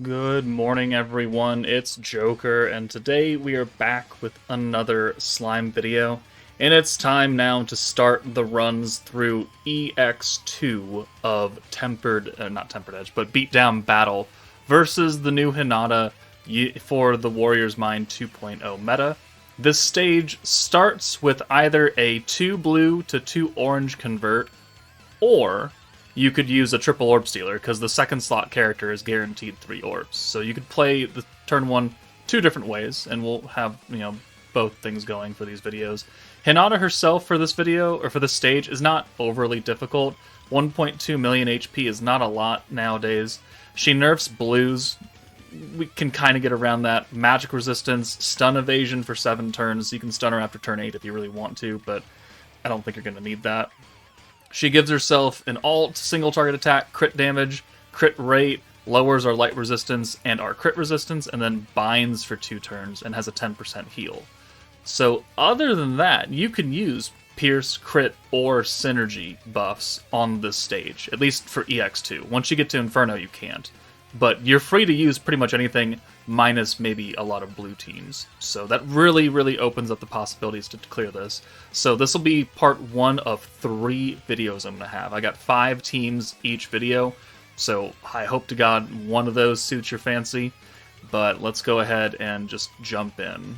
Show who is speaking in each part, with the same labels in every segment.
Speaker 1: Good morning, everyone. It's Joker, and today we are back with another slime video. And it's time now to start the runs through EX2 of not Tempered Edge, but Beatdown Battle versus the new Hinata for the Warrior's Mind 2.0 meta. This stage starts with either a 2 blue to 2 orange convert, or you could use a triple orb stealer, because the second slot character is guaranteed 3 orbs. So you could play the turn 1 two different ways, and we'll have, both things going for these videos. Hinata herself for this video, or for this stage, is not overly difficult. 1.2 million HP is not a lot nowadays. She nerfs blues. We can kind of get around that. Magic resistance, stun evasion for 7 turns. You can stun her after turn 8 if you really want to, but I don't think you're going to need that. She gives herself an alt, single target attack, crit damage, crit rate, lowers our light resistance and our crit resistance, and then binds for 2 turns and has a 10% heal. So other than that, you can use Pierce, crit, or synergy buffs on this stage, at least for EX2. Once you get to Inferno, you can't. But you're free to use pretty much anything, minus maybe a lot of blue teams. So that really, really opens up the possibilities to clear this. So this will be part 1 of 3 videos I'm going to have. I got 5 teams each video, so I hope to God one of those suits your fancy. But let's go ahead and just jump in.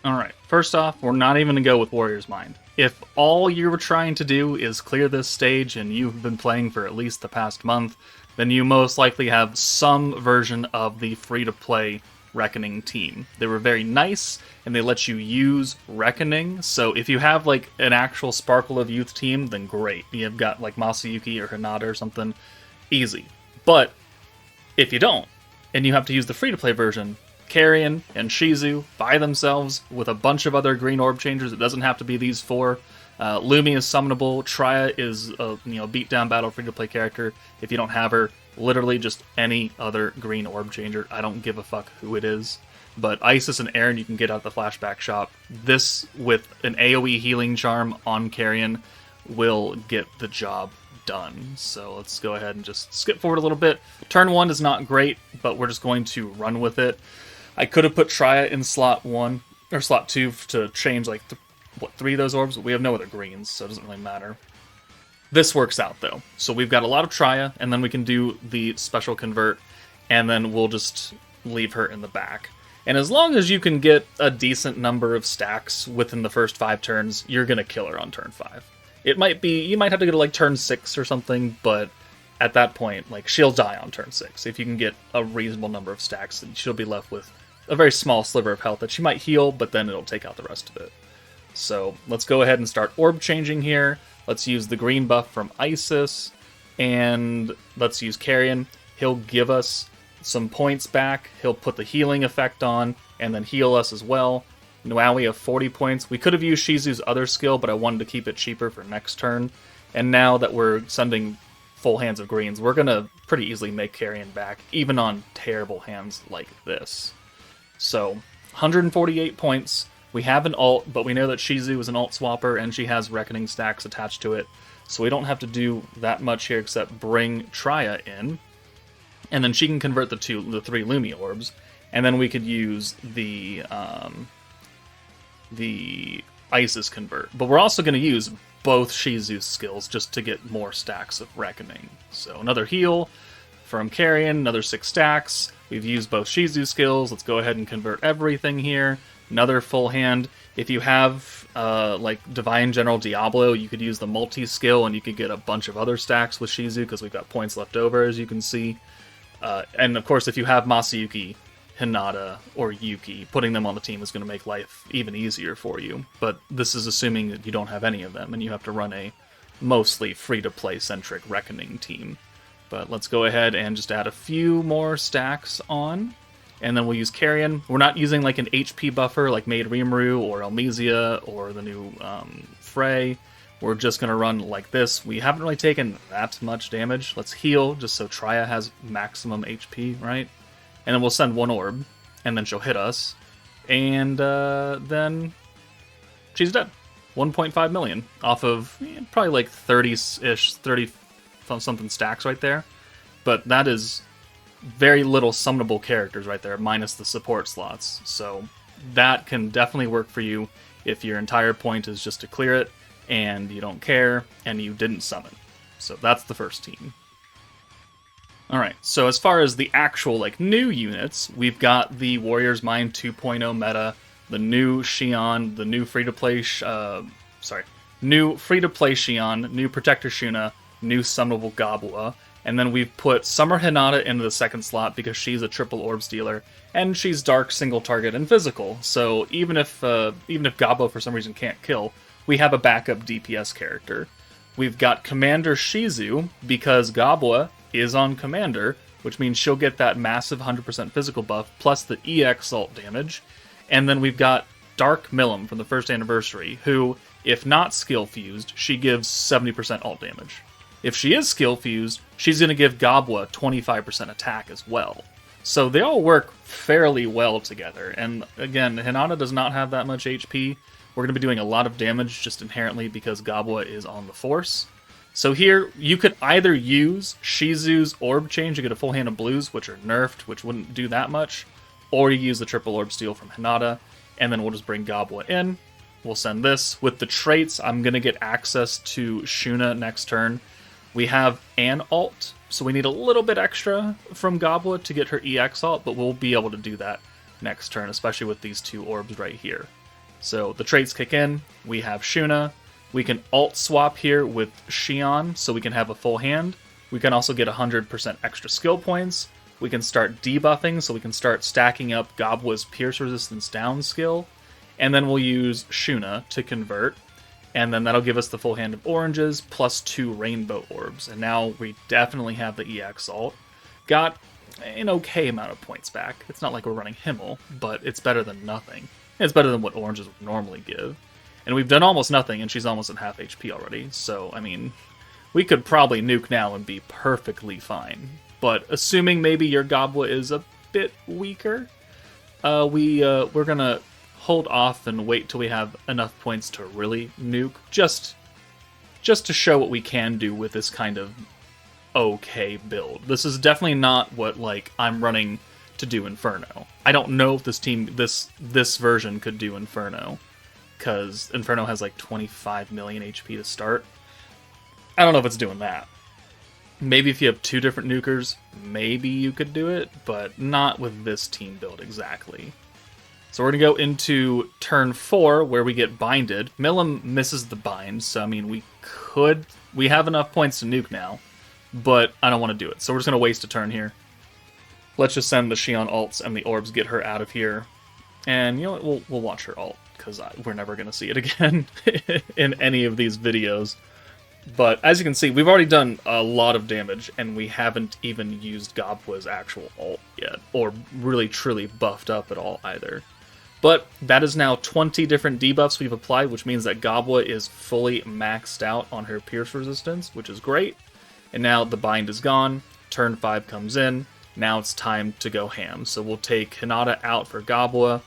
Speaker 1: Alright, first off, we're not even going to go with Warrior's Mind. If all you were trying to do is clear this stage and you've been playing for at least the past month, then you most likely have some version of the free-to-play Reckoning team. They were very nice, and they let you use Reckoning, so if you have like an actual Sparkle of Youth team, then great. You've got like Masayuki or Hinata or something, easy. But if you don't, and you have to use the free-to-play version, Carrion and Shizu by themselves with a bunch of other green orb changers. It doesn't have to be these 4. Lumi is summonable. Triya is a beatdown battle free-to-play character. If you don't have her, literally just any other green orb changer. I don't give a fuck who it is. But Isis and Aaron you can get out of the flashback shop. This with an AoE healing charm on Carrion will get the job done. So let's go ahead and just skip forward a little bit. Turn 1 is not great, but we're just going to run with it. I could have put Triya in slot 1 or slot 2 to change like 3 of those orbs, but we have no other greens, so it doesn't really matter. This works out though. So we've got a lot of Triya, and then we can do the special convert, and then we'll just leave her in the back. And as long as you can get a decent number of stacks within the first 5 turns, you're gonna kill her on turn 5. It might be, you might have to go to like turn 6 or something, but at that point, like, she'll die on turn 6. If you can get a reasonable number of stacks, then she'll be left with a very small sliver of health that she might heal, but then it'll take out the rest of it. So let's go ahead and start orb changing here. Let's use the green buff from Isis, and let's use Carrion. He'll give us some points back. He'll put the healing effect on, and then heal us as well. Now we have 40 points. We could have used Shizu's other skill, but I wanted to keep it cheaper for next turn. And now that we're sending full hands of greens, we're going to pretty easily make Carrion back, even on terrible hands like this. So, 148 points. We have an ult, but we know that Shizu is an ult swapper, and she has Reckoning stacks attached to it. So we don't have to do that much here except bring Triya in. And then she can convert the 3 Lumi orbs. And then we could use the Isis convert. But we're also going to use both Shizu's skills just to get more stacks of Reckoning. So another heal from Carrion, another 6 stacks. We've used both Shizu's skills. Let's go ahead and convert everything here. Another full hand. If you have like Divine General Diablo, you could use the multi-skill and you could get a bunch of other stacks with Shizu because we've got points left over, as you can see. And of course, if you have Masayuki, Hinata, or Yuki, putting them on the team is going to make life even easier for you. But this is assuming that you don't have any of them and you have to run a mostly free-to-play centric Reckoning team. But let's go ahead and just add a few more stacks on. And then we'll use Carrion. We're not using like an HP buffer like Maid Rimuru or Elmesia or the new Frey. We're just going to run like this. We haven't really taken that much damage. Let's heal just so Triya has maximum HP, right? And then we'll send 1 orb, and then she'll hit us. And then she's dead. 1.5 million off of probably like 30-ish, 30 something stacks right there. But that is very little summonable characters right there, minus the support slots. So that can definitely work for you if your entire point is just to clear it, and you don't care, and you didn't summon. So that's the first team. Alright, so as far as the actual new units, we've got the Warrior's Mind 2.0 meta, the new Xion, the new free-to-play new free-to-play Xion, new Protector Shuna, new summonable Gobwa, and then we've put Summer Hinata into the second slot because she's a triple orb stealer, and she's dark, single target, and physical. So even if Gobwa for some reason can't kill, we have a backup DPS character. We've got Commander Shizu because Gobwa is on Commander, which means she'll get that massive 100% physical buff plus the EX ult damage. And then we've got Dark Milim from the first anniversary, who, if not skill fused, she gives 70% ult damage. If she is skill fused, she's going to give Gobwa 25% attack as well. So they all work fairly well together. And again, Hinata does not have that much HP. We're going to be doing a lot of damage just inherently because Gobwa is on the Force. So here, you could either use Shizu's Orb Change to get a full hand of blues, which are nerfed, which wouldn't do that much, or you use the triple Orb Steal from Hinata, and then we'll just bring Gobwa in. We'll send this. With the traits, I'm going to get access to Shuna next turn. We have an ult, so we need a little bit extra from Gobwa to get her EX ult, but we'll be able to do that next turn, especially with these two orbs right here. So the traits kick in, we have Shuna, we can ult swap here with Xion, so we can have a full hand. We can also get 100% extra skill points. We can start debuffing, so we can start stacking up Gobwa's Pierce Resistance down skill. And then we'll use Shuna to convert. And then that'll give us the full hand of oranges, plus 2 rainbow orbs. And now we definitely have the EX ult. Got an okay amount of points back. It's not like we're running Himmel, but it's better than nothing. It's better than what oranges would normally give. And we've done almost nothing, and she's almost at half HP already. So, I mean, we could probably nuke now and be perfectly fine. But assuming maybe your Gobwa is a bit weaker, we're going to hold off and wait till we have enough points to really nuke. Just to show what we can do with this kind of okay build. This is definitely not what, I'm running to do Inferno. I don't know if this version could do Inferno, because Inferno has 25 million HP to start. I don't know if it's doing that. Maybe if you have 2 different nukers, maybe you could do it, but not with this team build exactly. So we're going to go into turn 4, where we get binded. Milim misses the bind, so I mean, we have enough points to nuke now, but I don't want to do it. So we're just going to waste a turn here. Let's just send the Xion ults and the orbs, get her out of here. And you know what, we'll watch her ult, because we're never going to see it again in any of these videos. But as you can see, we've already done a lot of damage, and we haven't even used Gobwa's actual ult yet, or really truly buffed up at all either. But that is now 20 different debuffs we've applied, which means that Gobwa is fully maxed out on her Pierce Resistance, which is great. And now the bind is gone, turn 5 comes in, now it's time to go ham. So we'll take Hinata out for Gobwa,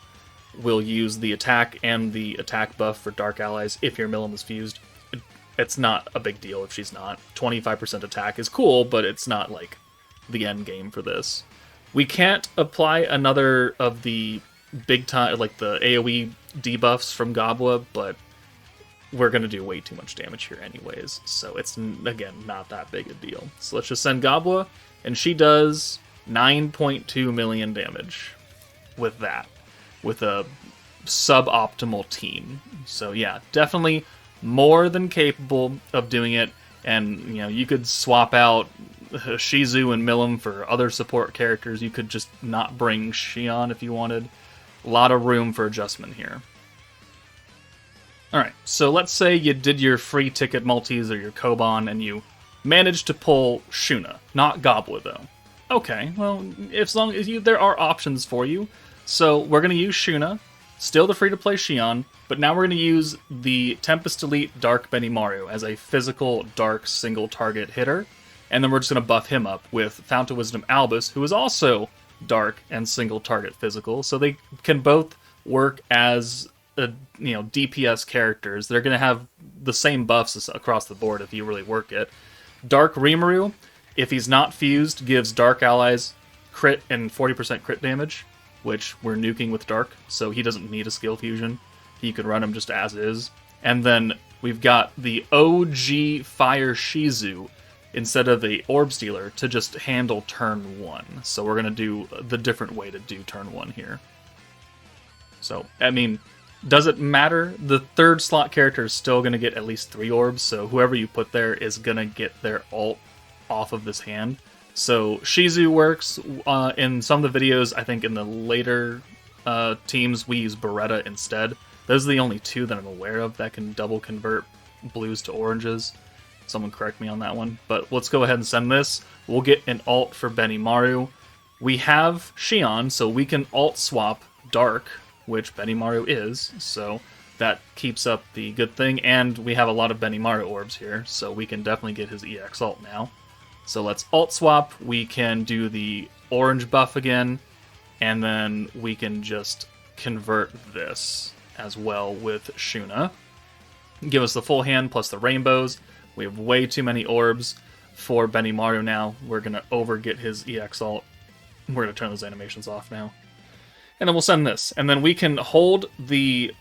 Speaker 1: we'll use the attack and the attack buff for Dark Allies if your Milim is fused. It's not a big deal if she's not. 25% attack is cool, but it's not the end game for this. We can't apply another of the big time, the AoE debuffs from Gobwa, but we're going to do way too much damage here anyways, so it's, again, not that big a deal. So let's just send Gobwa, and she does 9.2 million damage with that, with a suboptimal team. So yeah, definitely more than capable of doing it, and you could swap out Shizu and Milim for other support characters. You could just not bring Xion if you wanted. A lot of room for adjustment here. Alright, so let's say you did your free ticket multis or your Koban and you managed to pull Shuna, not Gobwa though. Okay, well, as long as there are options for you. So we're going to use Shuna, still the free-to-play Xion, but now we're going to use the Tempest Elite Dark Benimaru as a physical dark single target hitter, and then we're just going to buff him up with Fount of Wisdom Albus, who is also dark and single target physical, so they can both work as DPS characters. They're going to have the same buffs across the board if you really work it. Dark Rimuru, if he's not fused, gives Dark Allies crit and 40% crit damage, which we're nuking with Dark, so he doesn't need a skill fusion. He could run him just as is. And then we've got the OG Fire Shizu instead of the Orb Stealer to just handle turn 1. So we're going to do the different way to do turn 1 here. So, I mean, does it matter? The third slot character is still going to get at least 3 orbs, so whoever you put there is going to get their ult off of this hand. So Shizu works in some of the videos. I think in the later teams we use Beretta instead. Those are the only 2 that I'm aware of that can double convert blues to oranges. Someone correct me on that one. But let's go ahead and send this. We'll get an ult for Benimaru. We have Xion, so we can ult swap Dark, which Benimaru is. So that keeps up the good thing. And we have a lot of Benimaru orbs here, so we can definitely get his EX ult now. So let's ult swap. We can do the orange buff again. And then we can just convert this as well with Shuna. Give us the full hand plus the rainbows. We have way too many orbs for Benimaru now. We're going to over-get his EX ult. We're going to turn those animations off now. And then we'll send this. And then we can hold the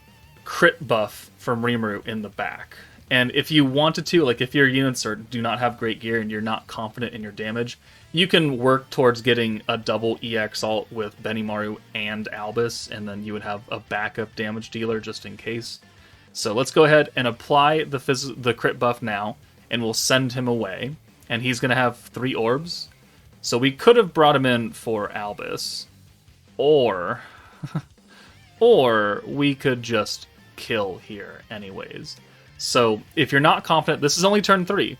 Speaker 1: crit buff from Rimuru in the back. And if you wanted to, like if your units do not have great gear and you're not confident in your damage, you can work towards getting a double EX ult with Benimaru and Albus, and then you would have a backup damage dealer just in case. So let's go ahead and apply the crit buff now, and we'll send him away. And he's going to have 3 orbs. So we could have brought him in for Albus, or we could just kill here anyways. So if you're not confident, this is only turn 3.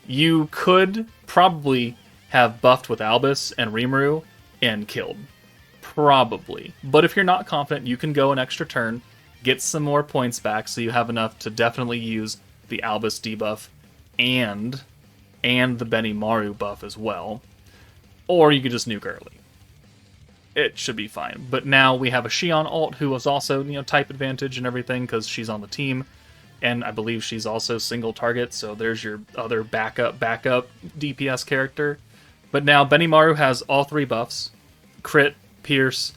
Speaker 1: You could probably have buffed with Albus and Rimuru and killed. Probably. But if you're not confident, you can go an extra turn, get some more points back so you have enough to definitely use the Albus debuff and the Benimaru buff as well. Or you could just nuke early. It should be fine. But now we have a Xion ult who is also, type advantage and everything because she's on the team. And I believe she's also single target, so there's your other backup DPS character. But now Benimaru has all 3 buffs, crit, pierce,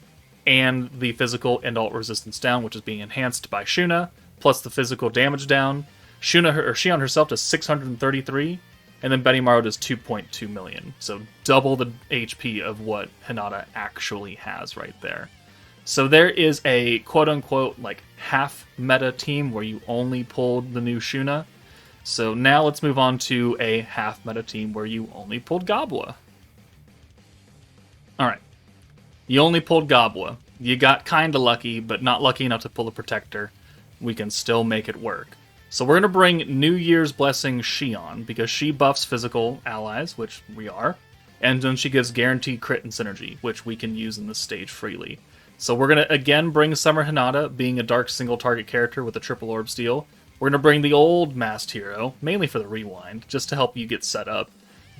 Speaker 1: and the physical and ult resistance down, which is being enhanced by Shuna, plus the physical damage down. Xion herself does 633, and then Benimaru does 2.2 million. So double the HP of what Hinata actually has right there. So there is a quote-unquote half meta team where you only pulled the new Shuna. So now let's move on to a half meta team where you only pulled Gobwa. Alright. You only pulled Gobwa. You got kinda lucky, but not lucky enough to pull the Protector. We can still make it work. So we're going to bring New Year's Blessing Xion, because she buffs physical allies, which we are, and then she gives guaranteed crit and synergy, which we can use in this stage freely. So we're going to again bring Summer Hinata, being a dark single target character with a triple orb steal. We're going to bring the old masked hero, mainly for the rewind, just to help you get set up.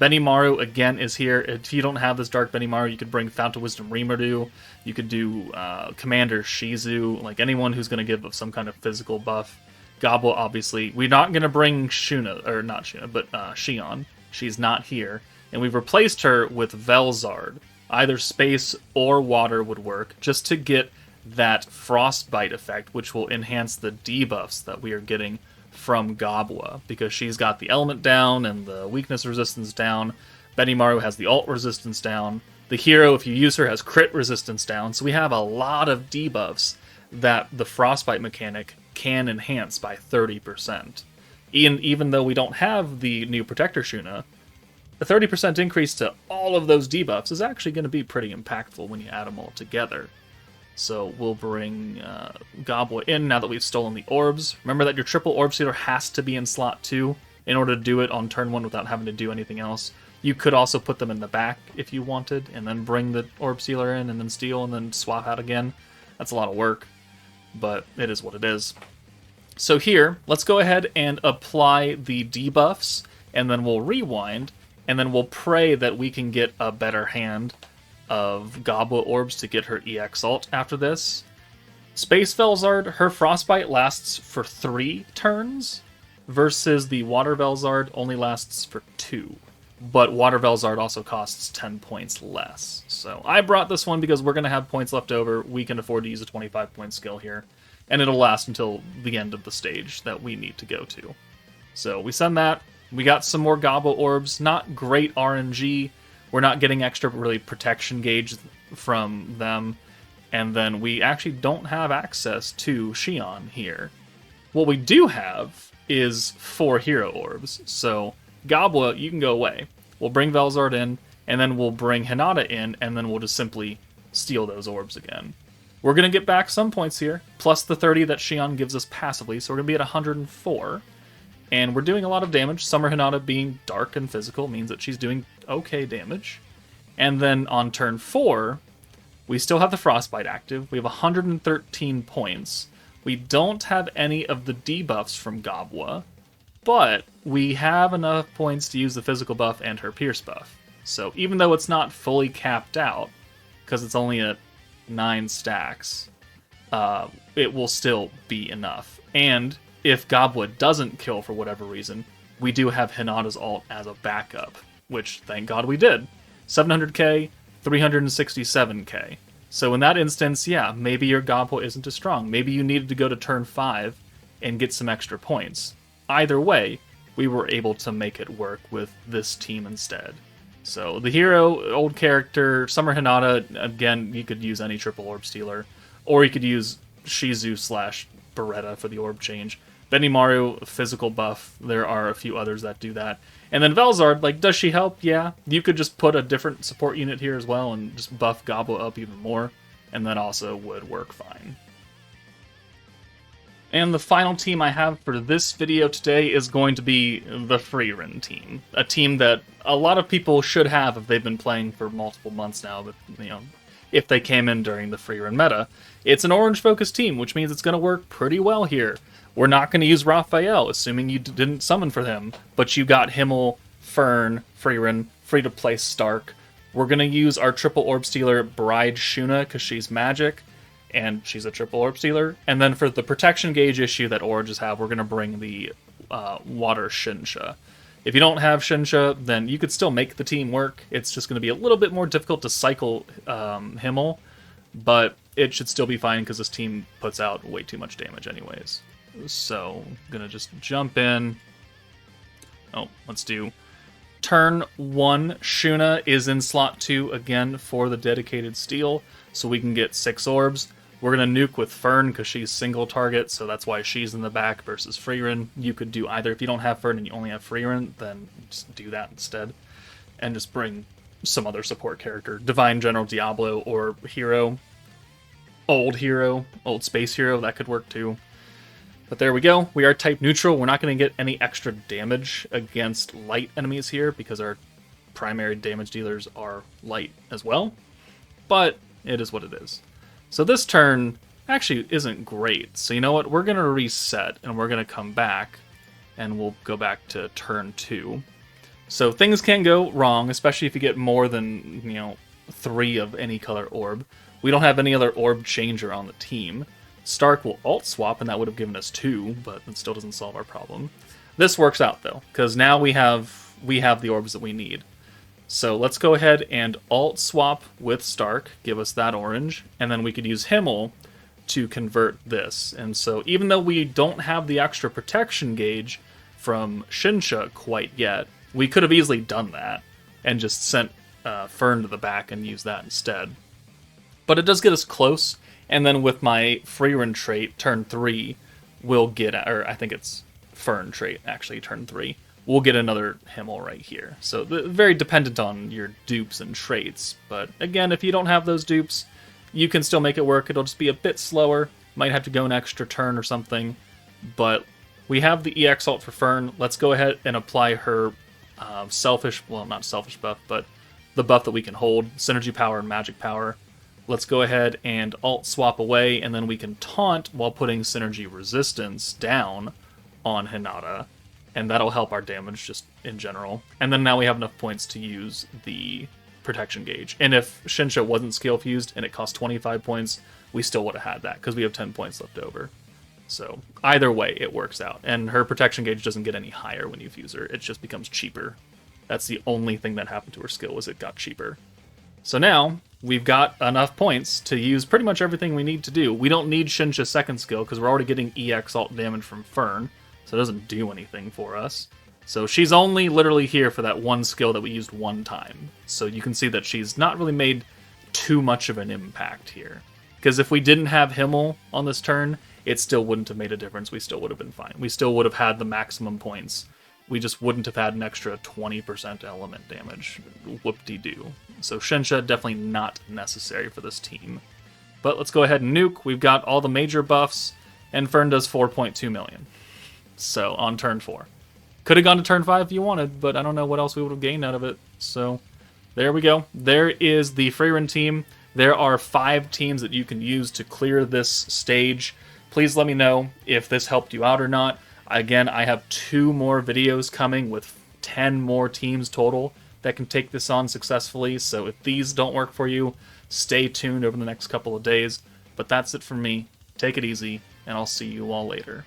Speaker 1: Benimaru again is here. If you don't have this dark Benimaru, you could bring Fount of Wisdom Rimuru. You could do Commander Shizu, like anyone who's going to give some kind of physical buff. Gobwa, obviously. We're not going to bring Shuna, or not Shuna, but Xion. She's not here. And we've replaced her with Velzard. Either space or water would work, just to get that frostbite effect, which will enhance the debuffs that we are getting from Gobwa, because she's got the element down and the weakness resistance down. Benimaru has the ult resistance down. The hero, if you use her, has crit resistance down. So we have a lot of debuffs that the frostbite mechanic can enhance by 30%. Even though we don't have the new Protector Shuna, a 30% increase to all of those debuffs is actually going to be pretty impactful when you add them all together. So we'll bring Gobwa in now that we've stolen the orbs. Remember that your triple orb stealer has to be in slot 2 in order to do it on turn 1 without having to do anything else. You could also put them in the back if you wanted, and then bring the orb stealer in, and then steal, and then swap out again. That's a lot of work, but it is what it is. So here, let's go ahead and apply the debuffs, and then we'll rewind, and then we'll pray that we can get a better hand of Gobwa orbs to get her EX ult after this. Space Velzard, her frostbite lasts for 3 turns, versus the Water Velzard only lasts for 2. but Water Velzard also costs 10 points less. So I brought this one because we're going to have points left over. We can afford to use a 25-point skill here, and it'll last until the end of the stage that we need to go to. So we send that. We got some more Gobwa orbs. Not great RNG. We're not getting extra really protection gauge from them. And then we actually don't have access to Xion here. What we do have is 4 hero orbs. So Gobwa, you can go away. We'll bring Velzard in, and then we'll bring Hinata in, and then we'll just simply steal those orbs again. We're going to get back some points here, plus the 30 that Xion gives us passively, so we're going to be at 104. And we're doing a lot of damage. Summer Hinata being dark and physical means that she's doing okay damage. And then on turn 4, we still have the Frostbite active. We have 113 points. We don't have any of the debuffs from Gobwa, but we have enough points to use the physical buff and her Pierce buff. So even though it's not fully capped out, because it's only at 9 stacks, it will still be enough. And if Gobwa doesn't kill for whatever reason, we do have Hinata's ult as a backup, which thank God we did. 700k, 367k. So in that instance, yeah, maybe your Gobwa isn't as strong. Maybe you needed to go to turn 5 and get some extra points. Either way, we were able to make it work with this team instead. So the hero, old character, Summer Hinata, again, you could use any triple orb stealer, or you could use Shizu / Beretta for the orb change. Benimaru, physical buff. There are a few others that do that. And then Velzard, like, does she help? Yeah. You could just put a different support unit here as well and just buff Gobwa up even more, and that also would work fine. And the final team I have for this video today is going to be the Frieren team. A team that a lot of people should have if they've been playing for multiple months now, but, you know, if they came in during the Frieren meta. It's an orange-focused team, which means it's going to work pretty well here. We're not going to use Raphael, assuming you didn't summon for him, but you got Himmel, Fern, Frieren, free to play Stark. We're going to use our triple orb stealer, Bride Shuna, because she's magic, and she's a triple orb stealer. And then for the protection gauge issue that oranges have, we're going to bring the water Shinsha. If you don't have Shinsha, then you could still make the team work. It's just going to be a little bit more difficult to cycle Himmel, but it should still be fine because this team puts out way too much damage anyways. So, I'm gonna just jump in. Oh, let's do turn 1. Shuna is in slot 2 again for the dedicated steal, so we can get 6 orbs. We're gonna nuke with Fern because she's single target, so that's why she's in the back versus Frieren. You could do either. If you don't have Fern and you only have Frieren, then just do that instead. And just bring some other support character. Divine General Diablo or hero. Old space hero, that could work too. But there we go. We are type neutral. We're not going to get any extra damage against light enemies here because our primary damage dealers are light as well. But it is what it is. So this turn actually isn't great. So you know what? We're going to reset and we're going to come back and we'll go back to turn 2. So things can go wrong, especially if you get more than, 3 of any color orb. We don't have any other orb changer on the team. Stark will alt swap, and that would have given us 2, but it still doesn't solve our problem. This works out, though, because now we have the orbs that we need. So let's go ahead and alt swap with Stark, give us that orange, and then we could use Himmel to convert this. And so even though we don't have the extra protection gauge from Shinsha quite yet, we could have easily done that and just sent Fern to the back and used that instead. But it does get us close. And then with my Frieren trait, turn 3, we'll get, or I think it's Fern trait, actually, turn 3. We'll get another Himmel right here. So very dependent on your dupes and traits. But again, if you don't have those dupes, you can still make it work. It'll just be a bit slower. Might have to go an extra turn or something. But we have the EX ult for Fern. Let's go ahead and apply her not selfish buff, but the buff that we can hold, synergy power and magic power. Let's go ahead and alt swap away, and then we can taunt while putting synergy resistance down on Hinata, and that'll help our damage just in general. And then now we have enough points to use the protection gauge. And if Shinsha wasn't skill fused and it cost 25 points, we still would have had that because we have 10 points left over. So either way, it works out. And her protection gauge doesn't get any higher when you fuse her. It just becomes cheaper That's the only thing that happened to her skill, was it got cheaper. So now, we've got enough points to use pretty much everything we need to do. We don't need Shinsha's second skill, because we're already getting EX alt damage from Fern, so it doesn't do anything for us. So she's only literally here for that one skill that we used one time. So you can see that she's not really made too much of an impact here. Because if we didn't have Himmel on this turn, it still wouldn't have made a difference. We still would have been fine. We still would have had the maximum points. We just wouldn't have had an extra 20% element damage. Whoop-de-doo. So Shinsha, definitely not necessary for this team. But let's go ahead and nuke. We've got all the major buffs, and Fern does 4.2 million. So, on turn 4. Could have gone to turn 5 if you wanted, but I don't know what else we would have gained out of it. So, there we go. There is the Frieren team. There are 5 teams that you can use to clear this stage. Please let me know if this helped you out or not. Again, I have 2 more videos coming with 10 more teams total that can take this on successfully. So if these don't work for you, stay tuned over the next couple of days. But that's it from me. Take it easy, and I'll see you all later.